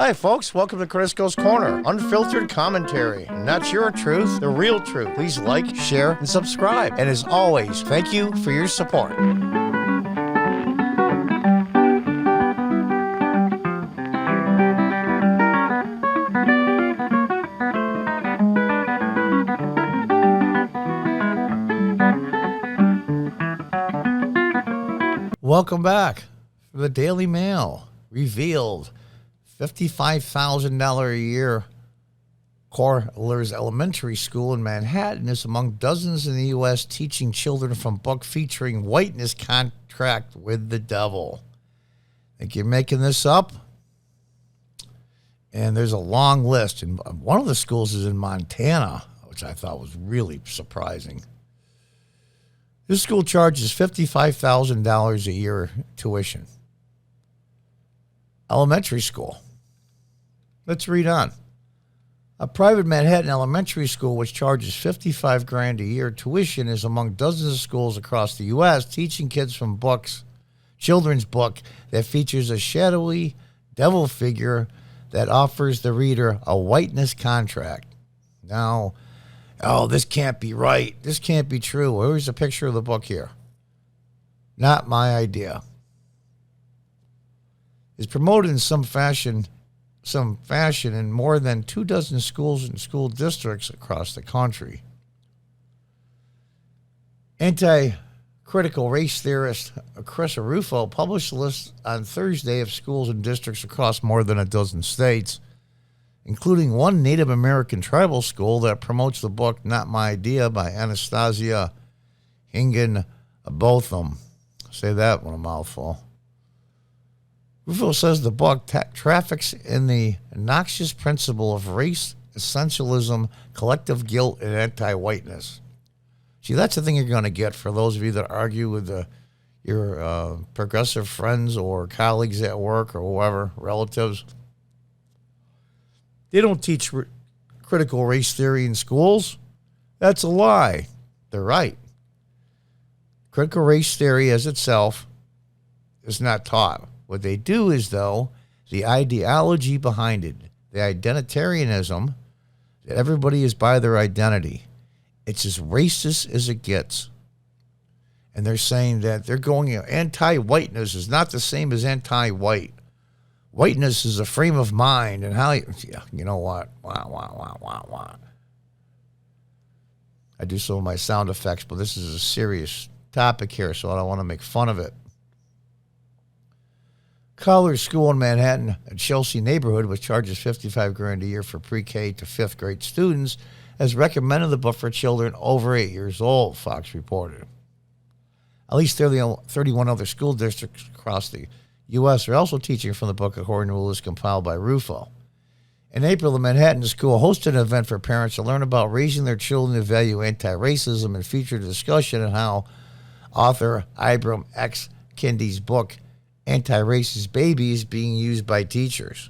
Hi, folks. Welcome to Crisco's Corner. Unfiltered commentary. Not your truth, the real truth. Please like, share, and subscribe. And as always, thank you for your support. Welcome back. The Daily Mail revealed $55,000 a year Corlers Elementary School in Manhattan is among dozens in the U.S. teaching children from book featuring whiteness contract with the devil. Think you're making this up? And there's a long list. And one of the schools is in Montana, which I thought was really surprising. This school charges $55,000 a year tuition. Elementary school. Let's read on. A private Manhattan elementary school which charges $55,000 a year tuition is among dozens of schools across the U.S. teaching kids from children's book that features a shadowy devil figure that offers the reader a whiteness contract. Now, this can't be right. This can't be true. Where's a picture of the book here? Not my idea. It's promoted in some fashion in more than 24 schools and school districts across the country. Anti-critical race theorist Chris Rufo published a list on Thursday of schools and districts across more than a dozen states, including one Native American tribal school that promotes the book Not My Idea by Anastasia Higginbotham. Say that one, a mouthful. Rufo says the book traffics in the noxious principle of race, essentialism, collective guilt, and anti-whiteness. See, that's the thing you're going to get for those of you that argue with your progressive friends or colleagues at work or whoever, relatives. They don't teach critical race theory in schools. That's a lie. They're right. Critical race theory as itself is not taught. What they do is, though, the ideology behind it, the identitarianism, that everybody is by their identity. It's as racist as it gets. And they're saying that they're going, anti-whiteness is not the same as anti-white. Whiteness is a frame of mind, and how, you know what? Wow. I do some of my sound effects, but this is a serious topic here, so I don't want to make fun of it. College School in Manhattan, a Chelsea neighborhood, which charges $55,000 a year for pre-K to fifth grade students, has recommended the book for children over 8 years old, Fox reported. At least 31 other school districts across the U.S. are also teaching from the book, according to a list compiled by Rufo. In April, the Manhattan School hosted an event for parents to learn about raising their children to value anti-racism and featured a discussion on how author Ibram X. Kendi's book, Anti-Racist Baby, is being used by teachers.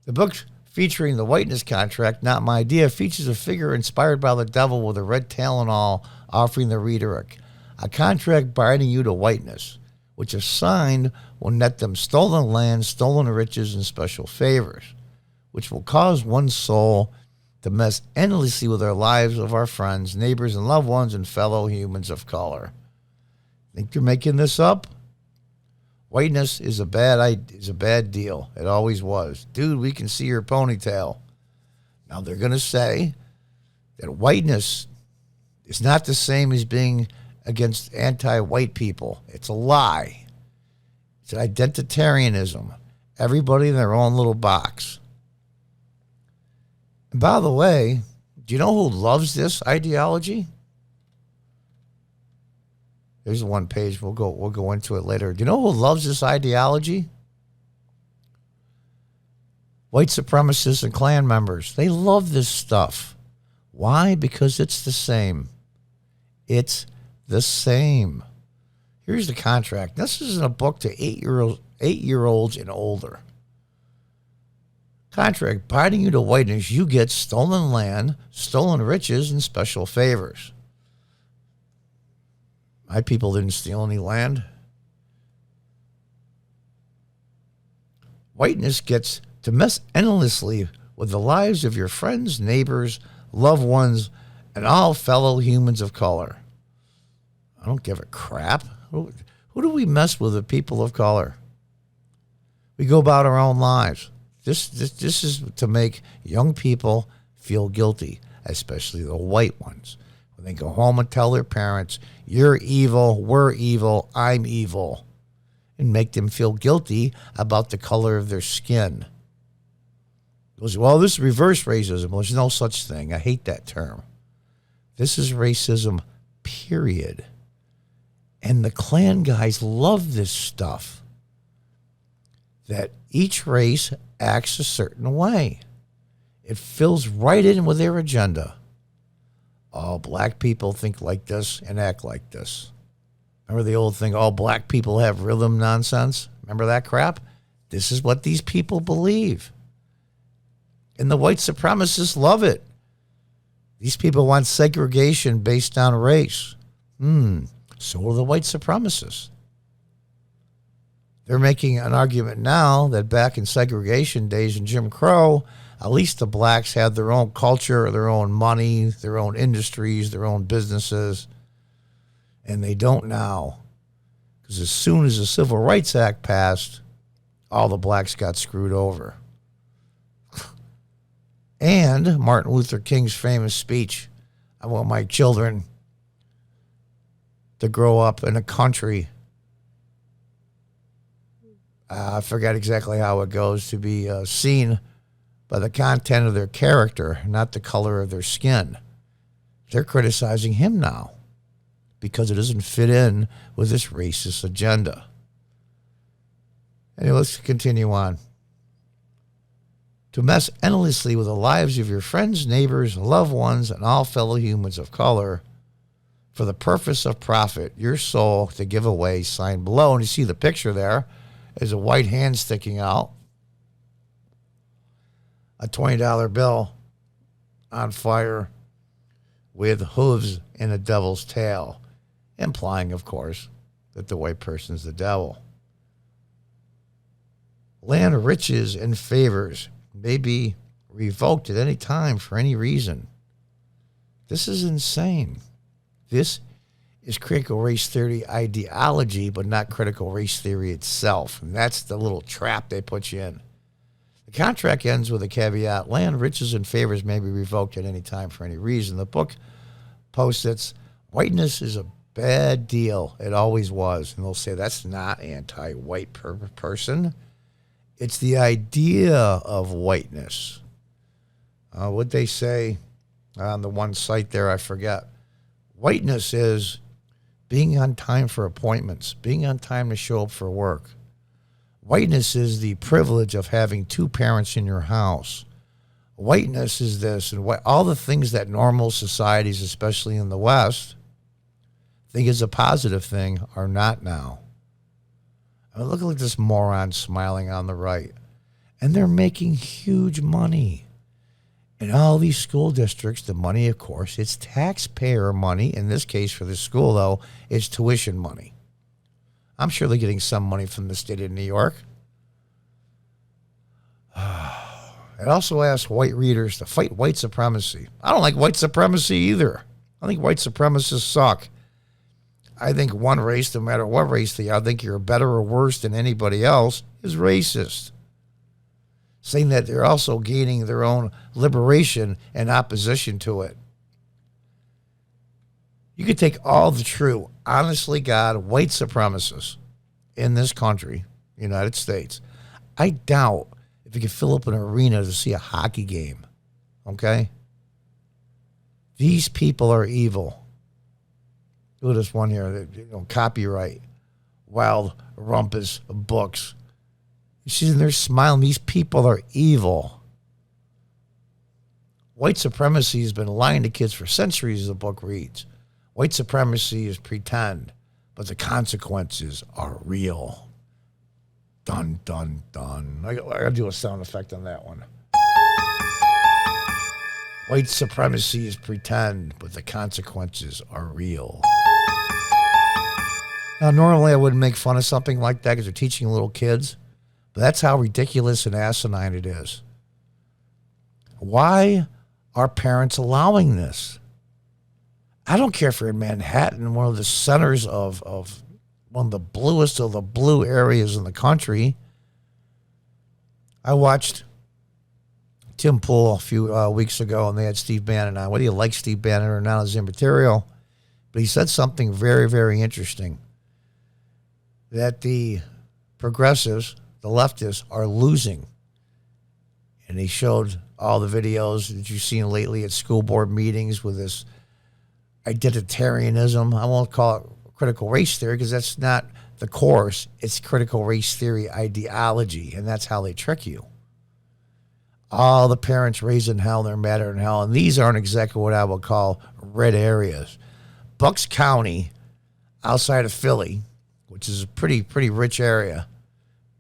The book featuring the whiteness contract, Not My Idea, features a figure inspired by the devil with a red tail and all, offering the reader a contract binding you to whiteness, which if signed will net them stolen land, stolen riches, and special favors, which will cause one's soul to mess endlessly with our lives of our friends, neighbors, and loved ones, and fellow humans of color. Think you're making this up? Whiteness is a bad deal. It always was. Dude, we can see your ponytail. Now they're going to say that whiteness is not the same as being against anti-white people. It's a lie. It's an identitarianism. Everybody in their own little box. And by the way, do you know who loves this ideology? There's one page. We'll go into it later. Do you know who loves this ideology? White supremacists and Klan members. They love this stuff. Why? Because it's the same. It's the same. Here's the contract. This isn't a book to 8-year-olds and older. Contract binding you to whiteness. You get stolen land, stolen riches, and special favors. My people didn't steal any land. Whiteness gets to mess endlessly with the lives of your friends, neighbors, loved ones, and all fellow humans of color. I don't give a crap. Who do we mess with, the people of color? We go about our own lives. This is to make young people feel guilty, especially the white ones. When they go home and tell their parents, you're evil, we're evil, I'm evil, and make them feel guilty about the color of their skin. It goes, well, this is reverse racism. Well, there's no such thing. I hate that term. This is racism, period. And the Klan guys love this stuff, that each race acts a certain way. It fills right in with their agenda. All black people think like this and act like this. Remember the old thing, all black people have rhythm nonsense? Remember that crap? This is what these people believe. And the white supremacists love it. These people want segregation based on race. So are the white supremacists. They're making an argument now that back in segregation days in Jim Crow, at least the blacks had their own culture, their own money, their own industries, their own businesses. And they don't now. Because as soon as the Civil Rights Act passed, all the blacks got screwed over. And Martin Luther King's famous speech, I want my children to grow up in a country, I forget exactly how it goes, to be seen by the content of their character, not the color of their skin. They're criticizing him now because it doesn't fit in with this racist agenda. Anyway, let's continue on. To mess endlessly with the lives of your friends, neighbors, loved ones, and all fellow humans of color for the purpose of profit, your soul to give away, signed below. And you see the picture there. There's a white hand sticking out. A $20 bill on fire with hooves and a devil's tail, implying, of course, that the white person's the devil. Land, riches, and favors may be revoked at any time for any reason. This is insane. This is critical race theory ideology, but not critical race theory itself. And that's the little trap they put you in. The contract ends with a caveat: land, riches, and favors may be revoked at any time for any reason. The book posts whiteness is a bad deal. It always was. And they'll say that's not anti-white person. It's the idea of whiteness. What they say on the one site there, I forget. Whiteness is being on time for appointments, being on time to show up for work. Whiteness is the privilege of having two parents in your house. Whiteness is this, and all the things that normal societies, especially in the West, think is a positive thing are not now. I mean, look at this moron smiling on the right. And they're making huge money. In all these school districts, the money, of course, it's taxpayer money. In this case, for the school, though, it's tuition money. I'm sure they're getting some money from the state of New York. It also asks white readers to fight white supremacy. I don't like white supremacy either. I think white supremacists suck. I think one race, no matter what race they are, I think you're better or worse than anybody else, is racist. Saying that they're also gaining their own liberation in opposition to it. You could take all the true, honestly God, white supremacists in this country, United States. I doubt if you could fill up an arena to see a hockey game, okay? These people are evil. Look at this one here, copyright, Wild Rumpus Books. You see, they're smiling. These people are evil. White supremacy has been lying to kids for centuries, as the book reads. White supremacy is pretend, but the consequences are real. Dun, dun, dun. I got to do a sound effect on that one. White supremacy is pretend, but the consequences are real. Now, normally I wouldn't make fun of something like that because they're teaching little kids. But that's how ridiculous and asinine it is. Why are parents allowing this? I don't care if you're in Manhattan, one of the centers of one of the bluest of the blue areas in the country. I watched Tim Pool a few weeks ago, and they had Steve Bannon on. Whether you like Steve Bannon or not is immaterial, but he said something very, very interesting, that the progressives, the leftists, are losing. And he showed all the videos that you've seen lately at school board meetings with this identitarianism. I won't call it critical race theory because that's not the course. It's critical race theory ideology, and that's how they trick you. All the parents raised in hell, they're madder than hell, and these aren't exactly what I would call red areas. Bucks County, outside of Philly, which is a pretty rich area,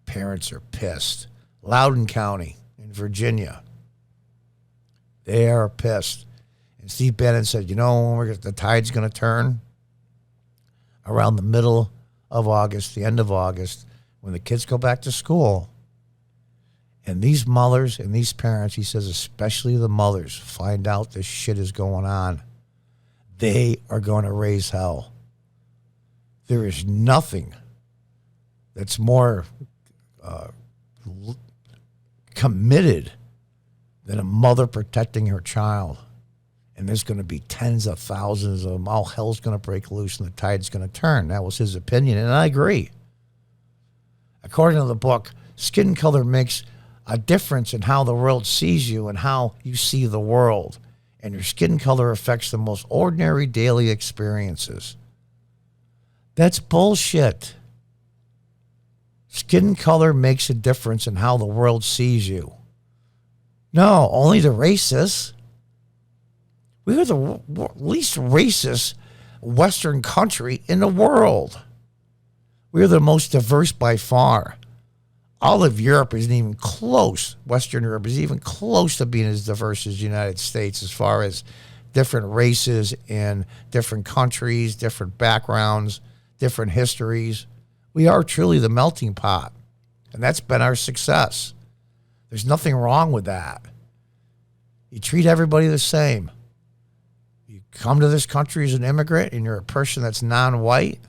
parents are pissed. Loudoun County in Virginia, they are pissed. And Steve Bannon said, you know, when the tide's going to turn around the middle of August, the end of August, when the kids go back to school. And these mothers and these parents, he says, especially the mothers, find out this shit is going on. They are going to raise hell. There is nothing that's more committed than a mother protecting her child. And there's going to be tens of thousands of them. All hell's going to break loose and the tide's going to turn. That was his opinion, and I agree. According to the book, skin color makes a difference in how the world sees you and how you see the world. And your skin color affects the most ordinary daily experiences. That's bullshit. Skin color makes a difference in how the world sees you. No, only the racists. We are the least racist Western country in the world. We are the most diverse by far. All of Europe isn't even close. Western Europe is even close to being as diverse as the United States as far as different races in different countries, different backgrounds, different histories. We are truly the melting pot, and that's been our success. There's nothing wrong with that. You treat everybody the same. You come to this country as an immigrant and you're a person that's non-white,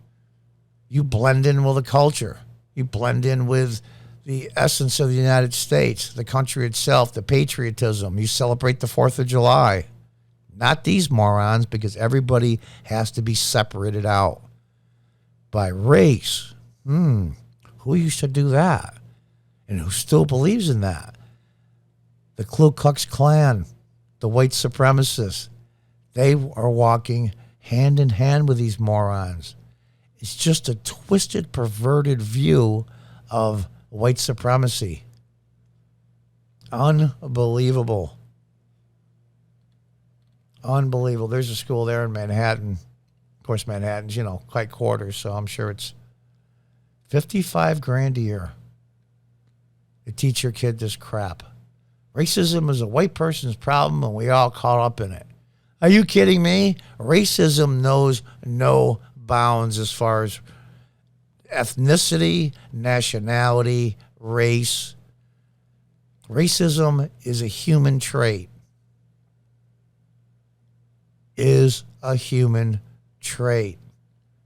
you blend in with the culture. You blend in with the essence of the United States, the country itself, the patriotism. You celebrate the 4th of July. Not these morons, because everybody has to be separated out by race. Who used to do that? And who still believes in that? The Ku Klux Klan, the white supremacists, they are walking hand in hand with these morons. It's just a twisted, perverted view of white supremacy. Unbelievable. Unbelievable. There's a school there in Manhattan. Of course, Manhattan's, quite quarters, so I'm sure it's $55,000 a year to teach your kid this crap. Racism is a white person's problem, and we all caught up in it. Are you kidding me? Racism knows no bounds as far as ethnicity, nationality, race. Racism is a human trait. Is a human trait.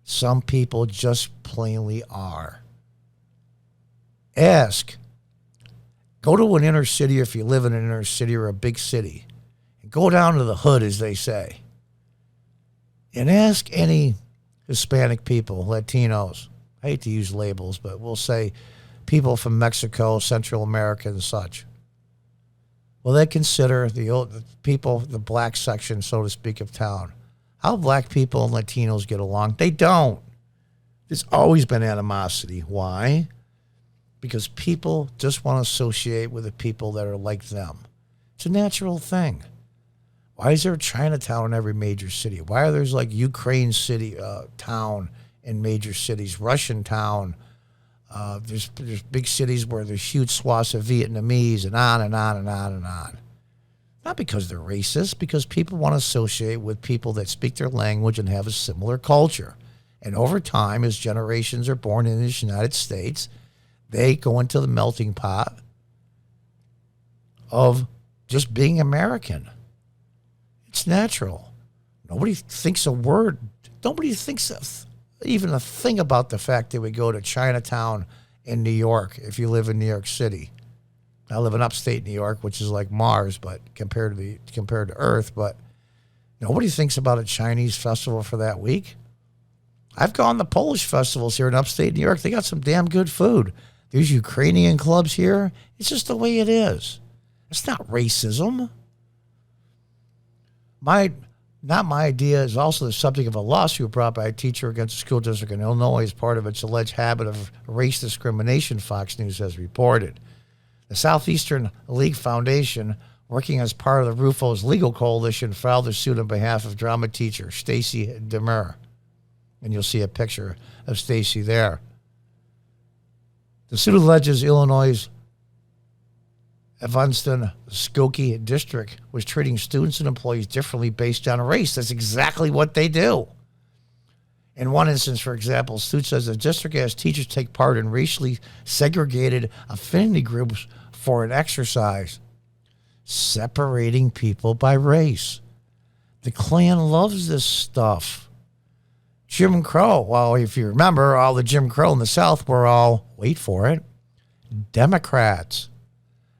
Some people just plainly are. Ask. Go to an inner city if you live in an inner city or a big city. And go down to the hood, as they say. And ask any Hispanic people, Latinos. I hate to use labels, but we'll say people from Mexico, Central America, and such. Well, they consider the people, the black section, so to speak, of town. How black people and Latinos get along? They don't. There's always been animosity. Why? Because people just want to associate with the people that are like them. It's a natural thing. Why is there a Chinatown in every major city? Why are there Ukraine city, town in major cities, Russian town? There's big cities where there's huge swaths of Vietnamese, and on and on and on and on. Not because they're racist, because people want to associate with people that speak their language and have a similar culture. And over time, as generations are born in the United States, They go into the melting pot of just being American. It's natural. Nobody thinks even a thing about the fact that we go to Chinatown in New York if you live in New York City. I live in upstate New York, which is like Mars, but compared to Earth, but nobody thinks about a Chinese festival for that week. I've gone to Polish festivals here in upstate New York. They got some damn good food. There's Ukrainian clubs here. It's just the way it is. It's not racism. Not my idea is also the subject of a lawsuit brought by a teacher against a school district in Illinois as part of its alleged habit of race discrimination, Fox News has reported. The Southeastern League Foundation, working as part of the Rufo's legal coalition, filed a suit on behalf of drama teacher Stacy Demers. And you'll see a picture of Stacy there. The suit alleges Illinois' Evanston Skokie district was treating students and employees differently based on race. That's exactly what they do. In one instance, for example, the suit says the district has teachers take part in racially segregated affinity groups for an exercise, separating people by race. The Klan loves this stuff. Jim Crow, well, if you remember, all the Jim Crow in the South were all, wait for it, Democrats.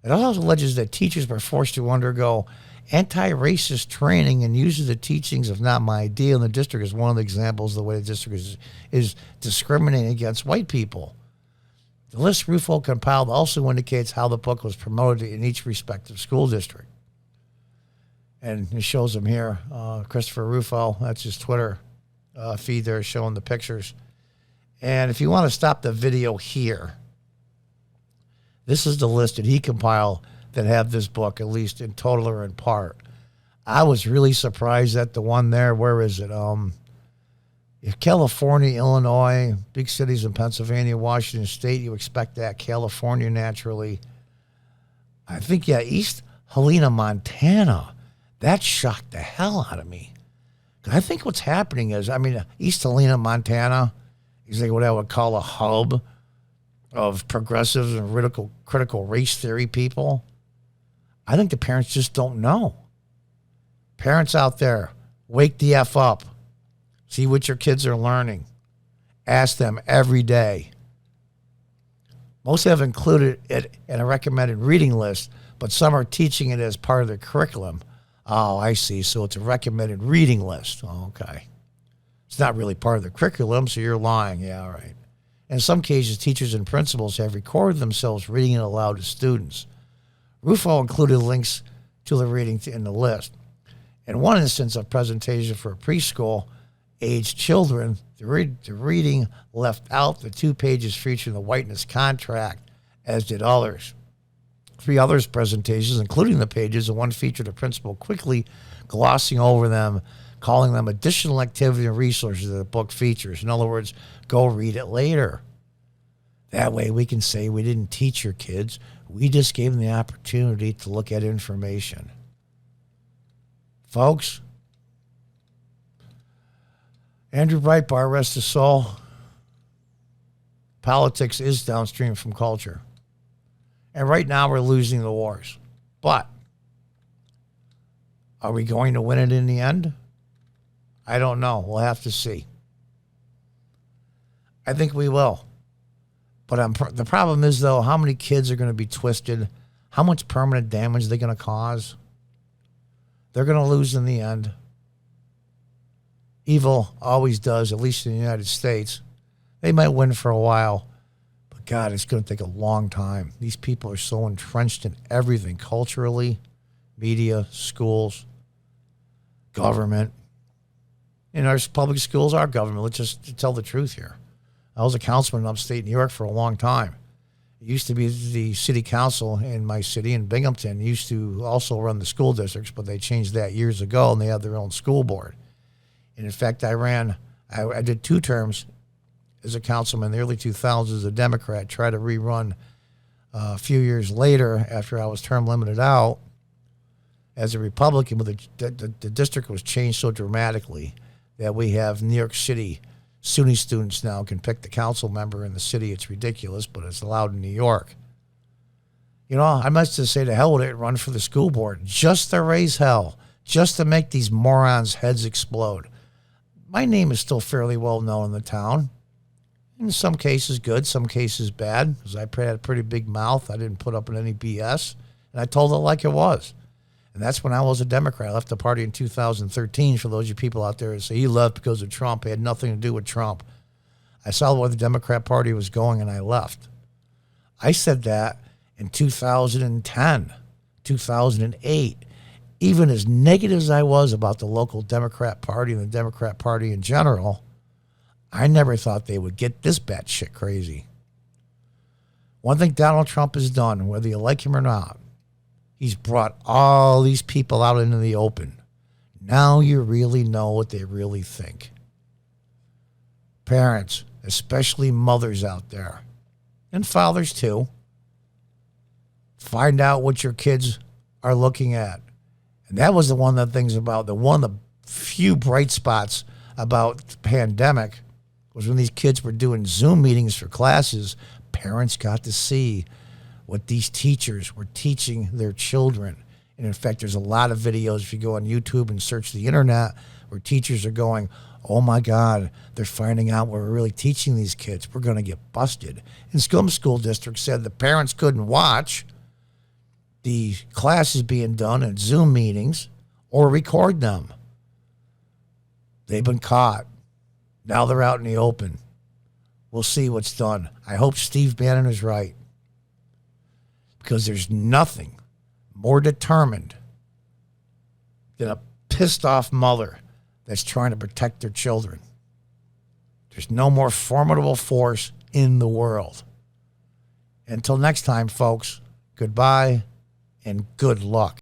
It also alleges that teachers were forced to undergo anti-racist training and uses the teachings of Not My Idea in the district as one of the examples of the way the district is discriminating against white people. The list Rufo compiled also indicates how the book was promoted in each respective school district. And it shows him here, Christopher Rufo, that's his Twitter feed there showing the pictures. And if you want to stop the video here, this is the list that he compiled that have this book, at least in total or in part. I was really surprised at the one there. Where is it? California, Illinois, big cities in Pennsylvania, Washington State. You expect that. California, naturally. I think, East Helena, Montana. That shocked the hell out of me. I think what's happening is, East Helena, Montana is like what I would call a hub of progressives and critical race theory people. I think the parents just don't know. Parents out there, wake the F up. See what your kids are learning. Ask them every day. Most have included it in a recommended reading list, but some are teaching it as part of their curriculum. Oh, I see. So it's a recommended reading list. Oh, okay. It's not really part of the curriculum, so you're lying. Yeah, all right. In some cases, teachers and principals have recorded themselves reading it aloud to students. Rufo included links to the reading in the list. In one instance of presentation for preschool-aged children, the reading left out the 2 pages featuring the whiteness contract, as did others. 3 others presentations, including the pages, and one featured a principal quickly glossing over them, calling them additional activity and resources that the book features. In other words, go read it later. That way we can say we didn't teach your kids. We just gave them the opportunity to look at information. Folks, Andrew Breitbart, rest his soul. Politics is downstream from culture. And right now we're losing the wars. But are we going to win it in the end? I don't know. We'll have to see. I think we will. But the problem is, though, how many kids are going to be twisted? How much permanent damage are they going to cause? They're going to lose in the end. Evil always does, at least in the United States. They might win for a while, but God, it's going to take a long time. These people are so entrenched in everything, culturally, media, schools, government. And our public schools are government. Let's just tell the truth here. I was a councilman in upstate New York for a long time. It used to be the city council in my city in Binghamton used to also run the school districts, but they changed that years ago, and they have their own school board. And in fact, I did 2 terms as a councilman in the early 2000s as a Democrat, tried to rerun a few years later after I was term limited out as a Republican, but the district was changed so dramatically that we have New York City SUNY students now can pick the council member in the city. It's ridiculous, but it's allowed in New York. You know, I must just say to hell with it and run for the school board just to raise hell, just to make these morons' heads explode. My name is still fairly well known in the town. In some cases good, some cases bad, because I had a pretty big mouth. I didn't put up with any BS, and I told it like it was. And that's when I was a Democrat. I left the party in 2013. For those of you people out there that say he left because of Trump, it had nothing to do with Trump. I saw where the Democrat Party was going, and I left. I said that in 2010, 2008. Even as negative as I was about the local Democrat Party and the Democrat Party in general, I never thought they would get this batshit crazy. One thing Donald Trump has done, whether you like him or not, he's brought all these people out into the open. Now you really know what they really think. Parents, especially mothers out there, and fathers too, find out what your kids are looking at. And that was one of the things about one of the few bright spots about the pandemic was when these kids were doing Zoom meetings for classes, parents got to see what these teachers were teaching their children. And in fact, there's a lot of videos, if you go on YouTube and search the internet, where teachers are going, oh my God, they're finding out what we're really teaching these kids. We're going to get busted. And some school districts said the parents couldn't watch the classes being done at Zoom meetings or record them. They've been caught. Now they're out in the open. We'll see what's done. I hope Steve Bannon is right, because there's nothing more determined than a pissed off mother that's trying to protect their children. There's no more formidable force in the world. Until next time, folks, goodbye and good luck.